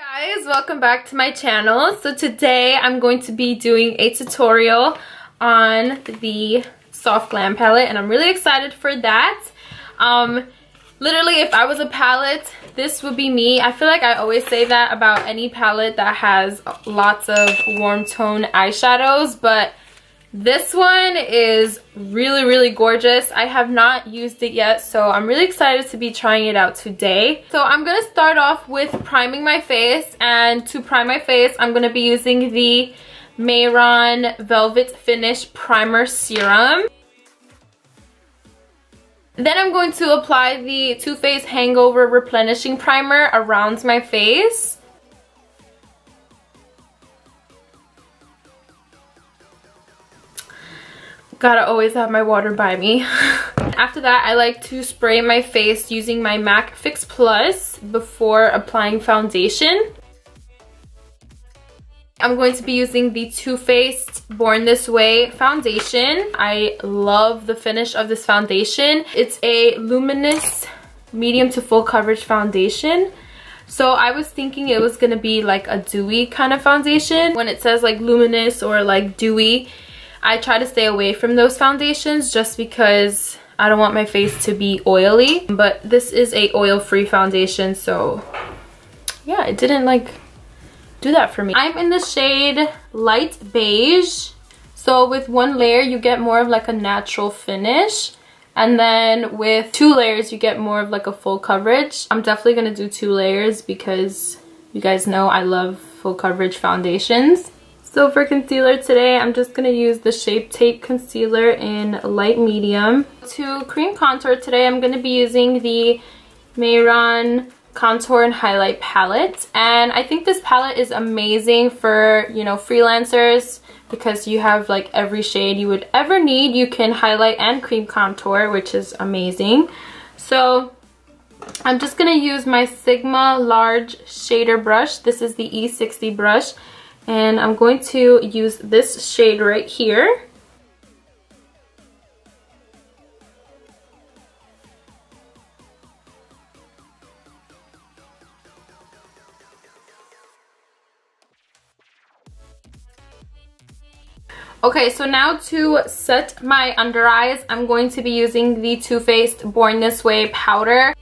Guys, welcome back to my channel. So today I'm going to be doing a tutorial on the Soft Glam palette and I'm really excited for that. Literally, if I was a palette, this would be me. I feel like I always say that about any palette that has lots of warm tone eyeshadows, but this one is really gorgeous. I have not used it yet, so I'm really excited to be trying it out today. So I'm gonna start off with priming my face, and to prime my face I'm gonna be using the Mehron Velvet Finish Primer Serum. Then I'm going to apply the Toofaced Hangover Replenishing Primer around my face. Gotta always have my water by me. After that, I like to spray my face using my MAC Fix Plus before applying foundation. I'm going to be using the Too Faced Born This Way foundation. I love the finish of this foundation. It's a luminous medium to full coverage foundation. So I was thinking it was gonna be like a dewy kind of foundation. When it says like luminous or like dewy, I try to stay away from those foundations just because I don't want my face to be oily. But this is a oil-free foundation, so yeah, it didn't like do that for me. I'm in the shade Light Beige. So with one layer you get more of like a natural finish, and then with 2 layers you get more of like a full coverage. I'm definitely gonna do 2 layers because you guys know I love full coverage foundations. So for concealer today, I'm just going to use the Shape Tape Concealer in light medium. To cream contour today, I'm going to be using the Mehron Contour and Highlight Palette. And I think this palette is amazing for, you know, freelancers because you have like every shade you would ever need. You can highlight and cream contour, which is amazing. So I'm just going to use my Sigma Large Shader Brush. This is the E60 brush. And I'm going to use this shade right here. Okay, so now to set my under eyes, I'm going to be using the Too Faced Born This Way powder.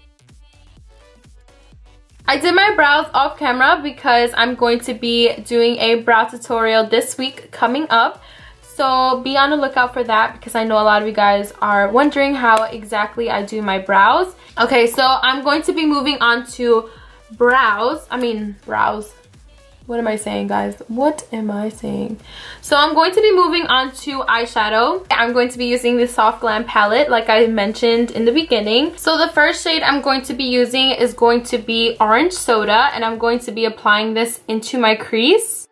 I did my brows off camera because I'm going to be doing a brow tutorial this week coming up. So be on the lookout for that because I know a lot of you guys are wondering how exactly I do my brows. Okay, so I'm going to be moving on to brows. What am I saying, guys? What am I saying? So I'm going to be moving on to eyeshadow. I'm going to be using the Soft Glam palette like I mentioned in the beginning. So the first shade I'm going to be using is going to be Orange Soda, and I'm going to be applying this into my crease.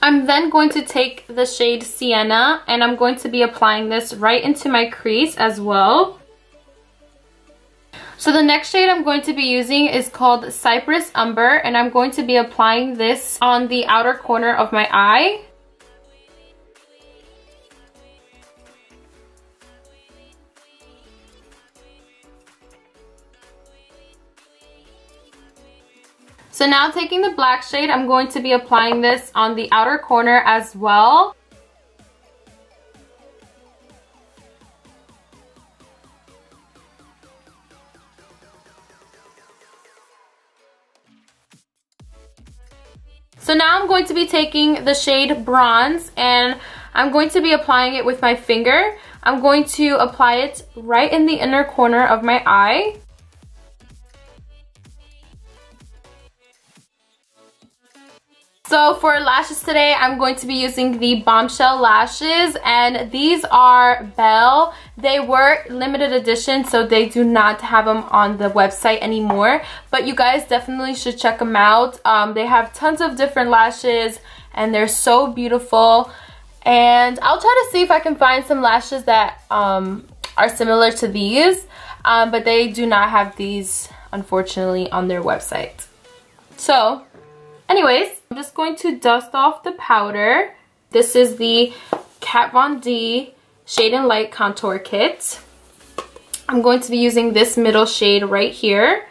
I'm then going to take the shade Sienna and I'm going to be applying this right into my crease as well. So the next shade I'm going to be using is called Cypress Umber, and I'm going to be applying this on the outer corner of my eye. So now taking the black shade, I'm going to be applying this on the outer corner as well. So now I'm going to be taking the shade Bronze and I'm going to be applying it with my finger. I'm going to apply it right in the inner corner of my eye. So for lashes today, I'm going to be using the Bombshell lashes, and these are Belle. They were limited edition, so they do not have them on the website anymore, but you guys definitely should check them out. They have tons of different lashes and they're so beautiful, and I'll try to see if I can find some lashes that are similar to these, but they do not have these unfortunately on their website. So anyways, I'm just going to dust off the powder. This is the Kat Von D Shade and Light Contour Kit. I'm going to be using this middle shade right here.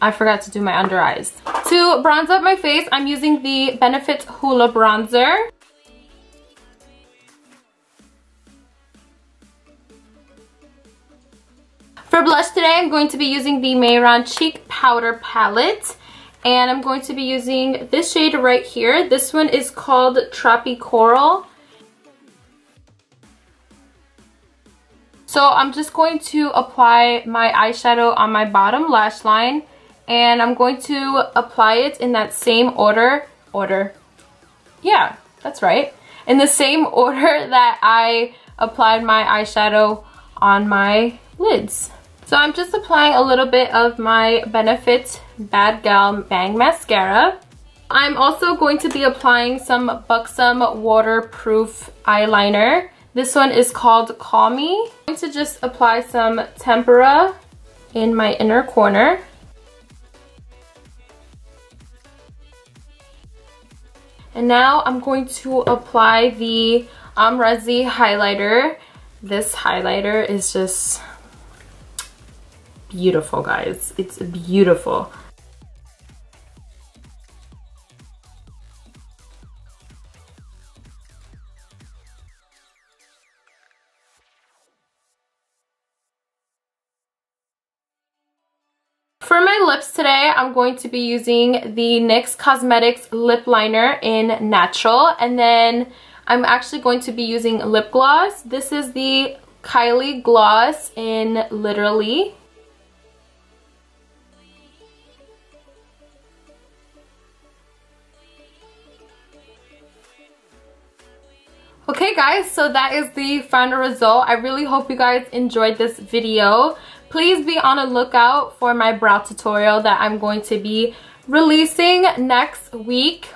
I forgot to do my under eyes. To bronze up my face, I'm using the Benefit Hoola Bronzer. For blush today, I'm going to be using the Mehron Cheek Powder Palette. And I'm going to be using this shade right here. This one is called Tropicoral. So I'm just going to apply my eyeshadow on my bottom lash line. And I'm going to apply it in that same order. Yeah, that's right. In the same order that I applied my eyeshadow on my lids. So I'm just applying a little bit of my Benefit Bad Gal Bang Mascara. I'm also going to be applying some Buxom Waterproof Eyeliner. This one is called Call Me. I'm going to just apply some tempera in my inner corner. And now I'm going to apply the Amrezy highlighter. This highlighter is just beautiful, guys. It's beautiful. For my lips today, I'm going to be using the NYX Cosmetics lip liner in Natural, and then I'm actually going to be using lip gloss. This is the Kylie gloss in Literally. Okay guys, so that is the final result. I really hope you guys enjoyed this video. Please be on the lookout for my brow tutorial that I'm going to be releasing next week.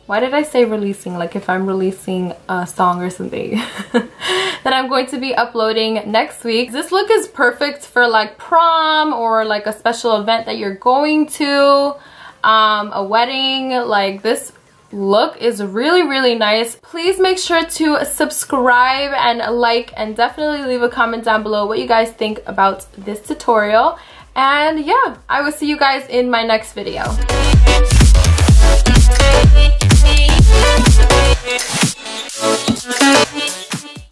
Why did I say releasing? Like if I'm releasing a song or something. That I'm going to be uploading next week. This look is perfect for like prom or like a special event that you're going to, a wedding. Like this look is really nice. Please make sure to subscribe and like, and definitely leave a comment down below what you guys think about this tutorial. And yeah, I will see you guys in my next video.